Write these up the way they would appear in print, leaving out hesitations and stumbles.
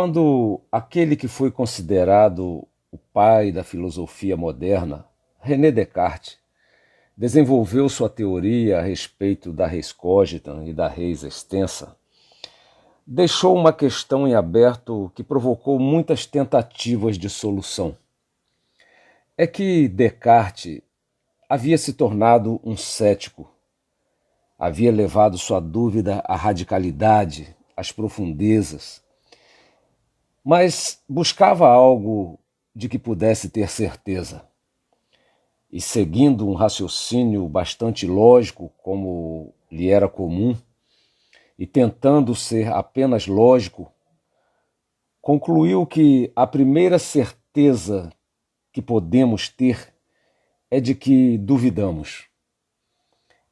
Quando aquele que foi considerado o pai da filosofia moderna, René Descartes, desenvolveu sua teoria a respeito da res cogitam e da res extensa, deixou uma questão em aberto que provocou muitas tentativas de solução. É que Descartes havia se tornado um cético, havia levado sua dúvida à radicalidade, às profundezas, mas buscava algo de que pudesse ter certeza. E seguindo um raciocínio bastante lógico, como lhe era comum, e tentando ser apenas lógico, concluiu que a primeira certeza que podemos ter é de que duvidamos.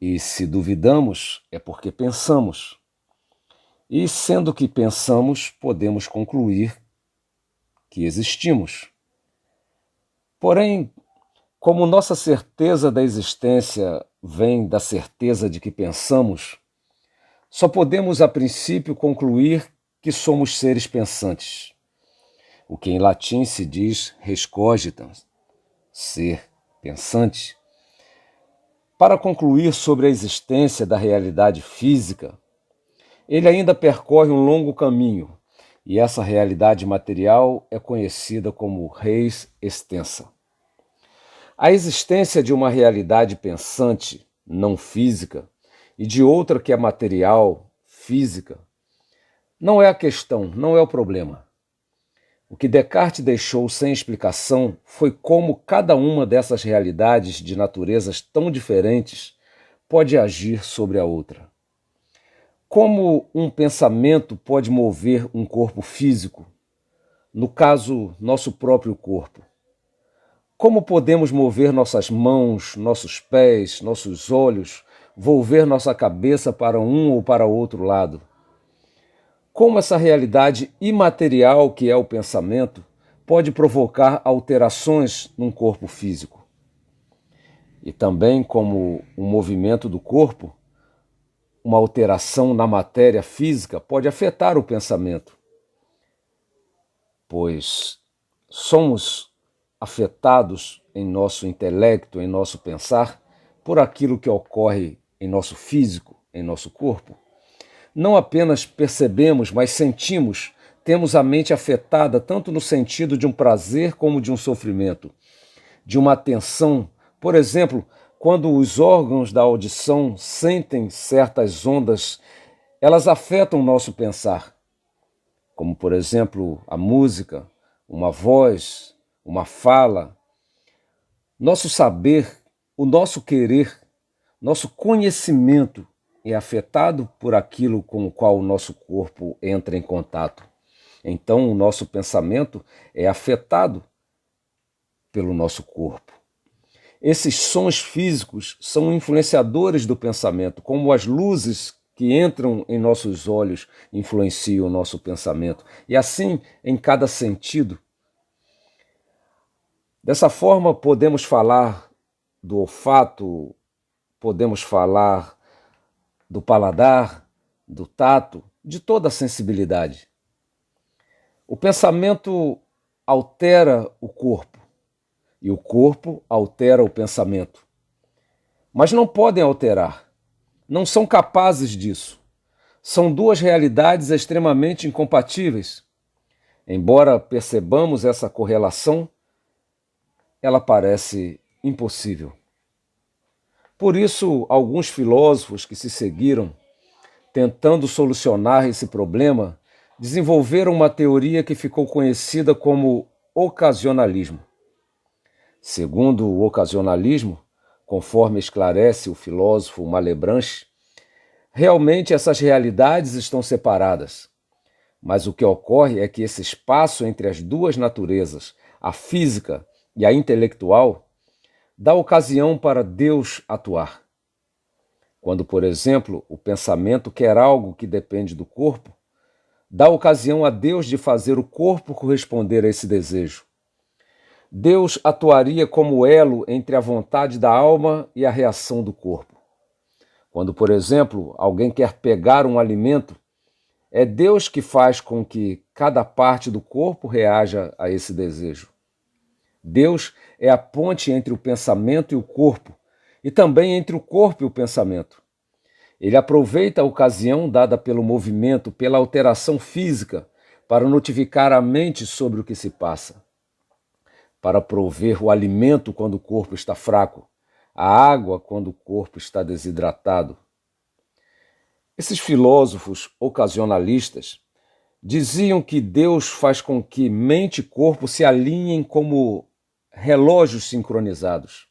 E se duvidamos, é porque pensamos. E sendo que pensamos, podemos concluir que existimos. Porém, como nossa certeza da existência vem da certeza de que pensamos, só podemos a princípio concluir que somos seres pensantes, o que em latim se diz res cogitam, ser pensante. Para concluir sobre a existência da realidade física, ele ainda percorre um longo caminho, e essa realidade material é conhecida como res extensa. A existência de uma realidade pensante, não física, e de outra que é material, física, não é a questão, não é o problema. O que Descartes deixou sem explicação foi como cada uma dessas realidades de naturezas tão diferentes pode agir sobre a outra. Como um pensamento pode mover um corpo físico, no caso, nosso próprio corpo? Como podemos mover nossas mãos, nossos pés, nossos olhos, volver nossa cabeça para um ou para outro lado? Como essa realidade imaterial que é o pensamento pode provocar alterações num corpo físico? E também como o movimento do corpo, uma alteração na matéria física pode afetar o pensamento, pois somos afetados em nosso intelecto, em nosso pensar, por aquilo que ocorre em nosso físico, em nosso corpo. Não apenas percebemos, mas sentimos, temos a mente afetada tanto no sentido de um prazer como de um sofrimento, de uma atenção. Por exemplo, quando os órgãos da audição sentem certas ondas, elas afetam o nosso pensar, como, por exemplo, a música, uma voz, uma fala. Nosso saber, o nosso querer, nosso conhecimento é afetado por aquilo com o qual o nosso corpo entra em contato. Então, o nosso pensamento é afetado pelo nosso corpo. Esses sons físicos são influenciadores do pensamento, como as luzes que entram em nossos olhos influenciam o nosso pensamento. E assim, em cada sentido. Dessa forma, podemos falar do olfato, podemos falar do paladar, do tato, de toda a sensibilidade. O pensamento altera o corpo e o corpo altera o pensamento. Mas não podem alterar, não são capazes disso. São duas realidades extremamente incompatíveis. Embora percebamos essa correlação, ela parece impossível. Por isso, alguns filósofos que se seguiram, tentando solucionar esse problema, desenvolveram uma teoria que ficou conhecida como ocasionalismo. Segundo o ocasionalismo, conforme esclarece o filósofo Malebranche, realmente essas realidades estão separadas. Mas o que ocorre é que esse espaço entre as duas naturezas, a física e a intelectual, dá ocasião para Deus atuar. Quando, por exemplo, o pensamento quer algo que depende do corpo, dá ocasião a Deus de fazer o corpo corresponder a esse desejo. Deus atuaria como elo entre a vontade da alma e a reação do corpo. Quando, por exemplo, alguém quer pegar um alimento, é Deus que faz com que cada parte do corpo reaja a esse desejo. Deus é a ponte entre o pensamento e o corpo, e também entre o corpo e o pensamento. Ele aproveita a ocasião dada pelo movimento, pela alteração física, para notificar a mente sobre o que se passa, para prover o alimento quando o corpo está fraco, a água quando o corpo está desidratado. Esses filósofos ocasionalistas diziam que Deus faz com que mente e corpo se alinhem como relógios sincronizados.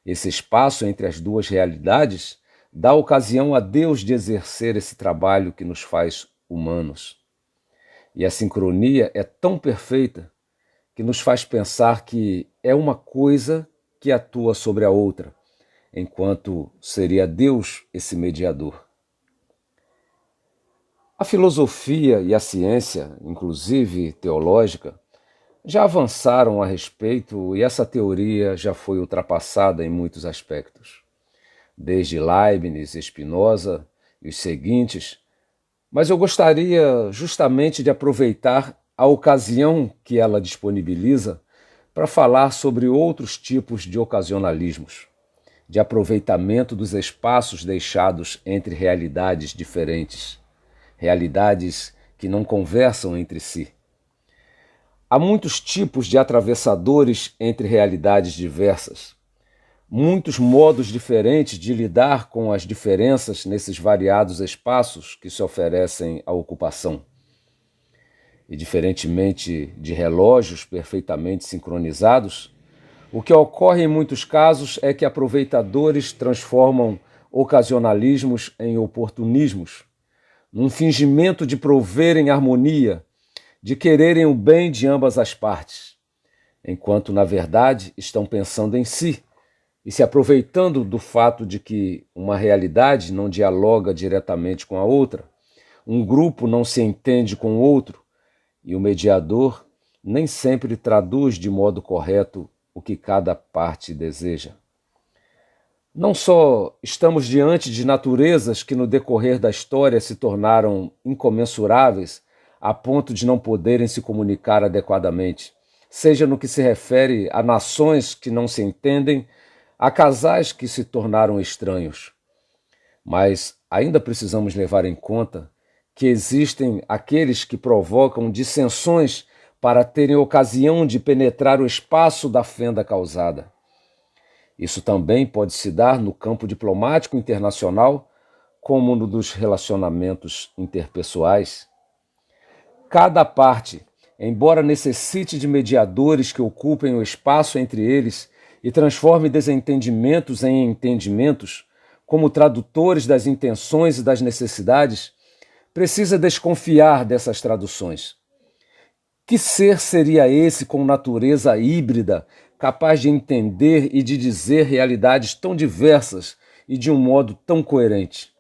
Esse espaço entre as duas realidades dá ocasião a Deus de exercer esse trabalho que nos faz humanos. E a sincronia é tão perfeita que nos faz pensar que é uma coisa que atua sobre a outra, enquanto seria Deus esse mediador. A filosofia e a ciência, inclusive teológica, já avançaram a respeito e essa teoria já foi ultrapassada em muitos aspectos. Desde Leibniz, Spinoza e os seguintes, mas eu gostaria justamente de aproveitar a ocasião que ela disponibiliza para falar sobre outros tipos de ocasionalismos, de aproveitamento dos espaços deixados entre realidades diferentes, realidades que não conversam entre si. Há muitos tipos de atravessadores entre realidades diversas, muitos modos diferentes de lidar com as diferenças nesses variados espaços que se oferecem à ocupação. E diferentemente de relógios perfeitamente sincronizados, o que ocorre em muitos casos é que aproveitadores transformam ocasionalismos em oportunismos, num fingimento de proverem harmonia, de quererem o bem de ambas as partes, enquanto, na verdade, estão pensando em si e se aproveitando do fato de que uma realidade não dialoga diretamente com a outra, um grupo não se entende com o outro e o mediador nem sempre traduz de modo correto o que cada parte deseja. Não só estamos diante de naturezas que no decorrer da história se tornaram incomensuráveis a ponto de não poderem se comunicar adequadamente, seja no que se refere a nações que não se entendem, a casais que se tornaram estranhos. Mas ainda precisamos levar em conta que existem aqueles que provocam dissensões para terem ocasião de penetrar o espaço da fenda causada. Isso também pode se dar no campo diplomático internacional, como no dos relacionamentos interpessoais. Cada parte, embora necessite de mediadores que ocupem o espaço entre eles e transforme desentendimentos em entendimentos, como tradutores das intenções e das necessidades, precisa desconfiar dessas traduções. Que ser seria esse com natureza híbrida, capaz de entender e de dizer realidades tão diversas e de um modo tão coerente?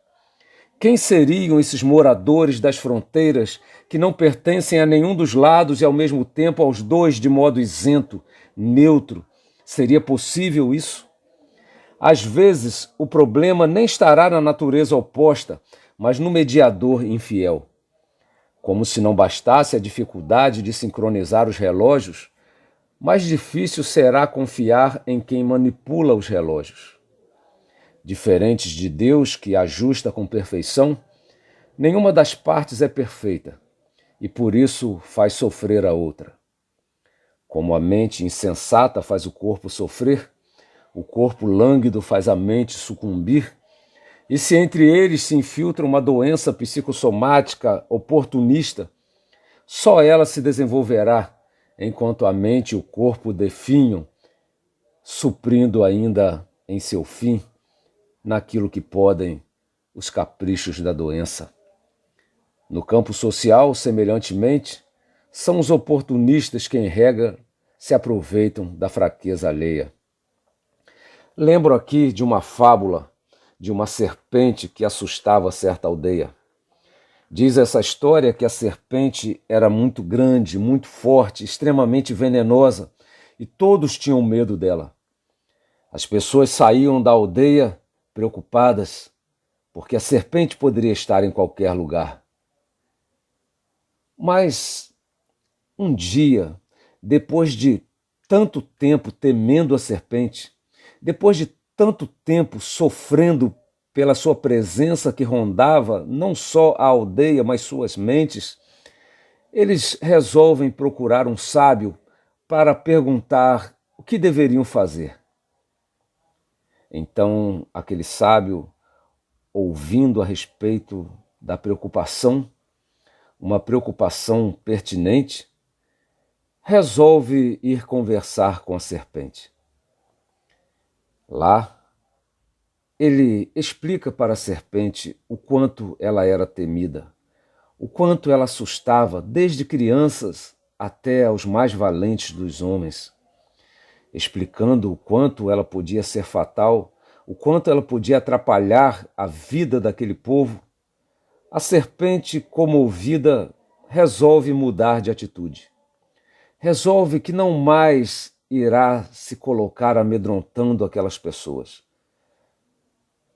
Quem seriam esses moradores das fronteiras que não pertencem a nenhum dos lados e ao mesmo tempo aos dois de modo isento, neutro? Seria possível isso? Às vezes, o problema nem estará na natureza oposta, mas no mediador infiel. Como se não bastasse a dificuldade de sincronizar os relógios, mais difícil será confiar em quem manipula os relógios. Diferentes de Deus, que ajusta com perfeição, nenhuma das partes é perfeita e por isso faz sofrer a outra. Como a mente insensata faz o corpo sofrer, o corpo lânguido faz a mente sucumbir, e se entre eles se infiltra uma doença psicossomática oportunista, só ela se desenvolverá, enquanto a mente e o corpo definham, suprindo ainda em seu fim naquilo que podem os caprichos da doença. No campo social, semelhantemente, são os oportunistas que, em regra, se aproveitam da fraqueza alheia. Lembro aqui de uma fábula de uma serpente que assustava certa aldeia. Diz essa história que a serpente era muito grande, muito forte, extremamente venenosa, e todos tinham medo dela. As pessoas saíam da aldeia preocupadas, porque a serpente poderia estar em qualquer lugar. Mas um dia, depois de tanto tempo temendo a serpente, depois de tanto tempo sofrendo pela sua presença que rondava não só a aldeia, mas suas mentes, eles resolvem procurar um sábio para perguntar o que deveriam fazer. Então, aquele sábio, ouvindo a respeito da preocupação, uma preocupação pertinente, resolve ir conversar com a serpente. Lá, ele explica para a serpente o quanto ela era temida, o quanto ela assustava desde crianças até aos mais valentes dos homens, explicando o quanto ela podia ser fatal, o quanto ela podia atrapalhar a vida daquele povo. A serpente, comovida, resolve mudar de atitude. Resolve que não mais irá se colocar amedrontando aquelas pessoas.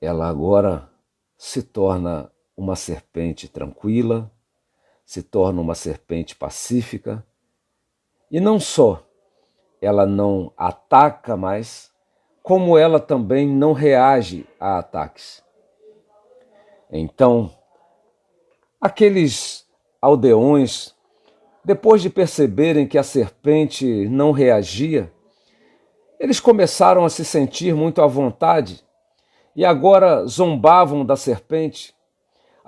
Ela agora se torna uma serpente tranquila, se torna uma serpente pacífica, e não só ela não ataca mais, como ela também não reage a ataques. Então, aqueles aldeões, depois de perceberem que a serpente não reagia, eles começaram a se sentir muito à vontade e agora zombavam da serpente.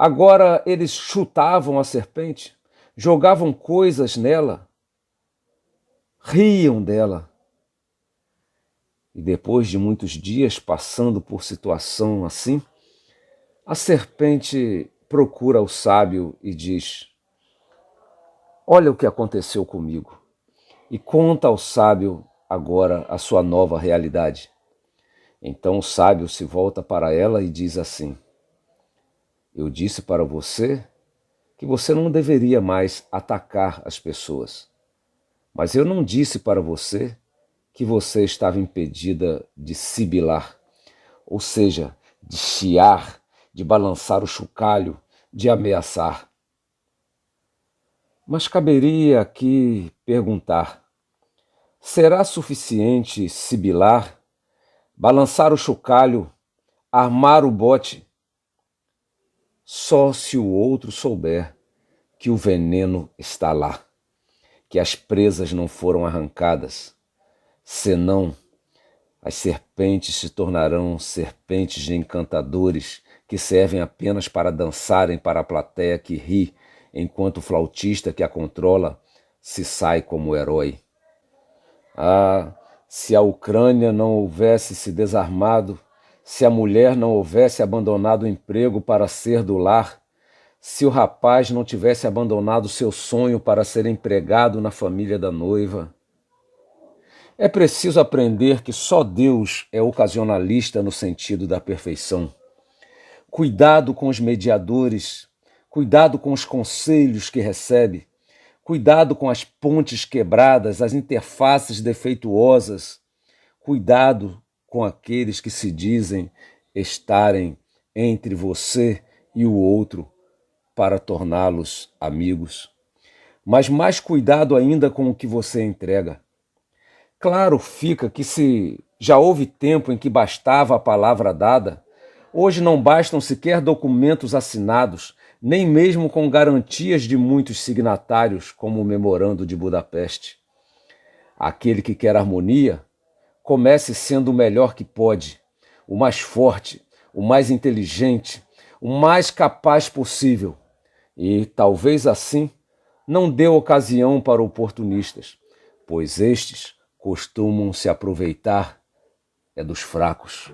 Agora eles chutavam a serpente, jogavam coisas nela, riam dela. E depois de muitos dias passando por situação assim, a serpente procura o sábio e diz: olha o que aconteceu comigo. E conta ao sábio agora a sua nova realidade. Então o sábio se volta para ela e diz assim: eu disse para você que você não deveria mais atacar as pessoas. Mas eu não disse para você que você estava impedida de sibilar, ou seja, de chiar, de balançar o chocalho, de ameaçar. Mas caberia aqui perguntar: será suficiente sibilar, balançar o chocalho, armar o bote? Só se o outro souber que o veneno está lá, que as presas não foram arrancadas, senão as serpentes se tornarão serpentes de encantadores que servem apenas para dançarem para a plateia que ri, enquanto o flautista que a controla se sai como herói. Ah, se a Ucrânia não houvesse se desarmado, se a mulher não houvesse abandonado o emprego para ser do lar, se o rapaz não tivesse abandonado seu sonho para ser empregado na família da noiva. É preciso aprender que só Deus é ocasionalista no sentido da perfeição. Cuidado com os mediadores, cuidado com os conselhos que recebe, cuidado com as pontes quebradas, as interfaces defeituosas, cuidado com aqueles que se dizem estarem entre você e o outro para torná-los amigos. Mas mais cuidado ainda com o que você entrega. Claro fica que se já houve tempo em que bastava a palavra dada, hoje não bastam sequer documentos assinados, nem mesmo com garantias de muitos signatários, como o Memorando de Budapeste. Aquele que quer harmonia, comece sendo o melhor que pode, o mais forte, o mais inteligente, o mais capaz possível. E, talvez assim, não dê ocasião para oportunistas, pois estes costumam se aproveitar dos fracos.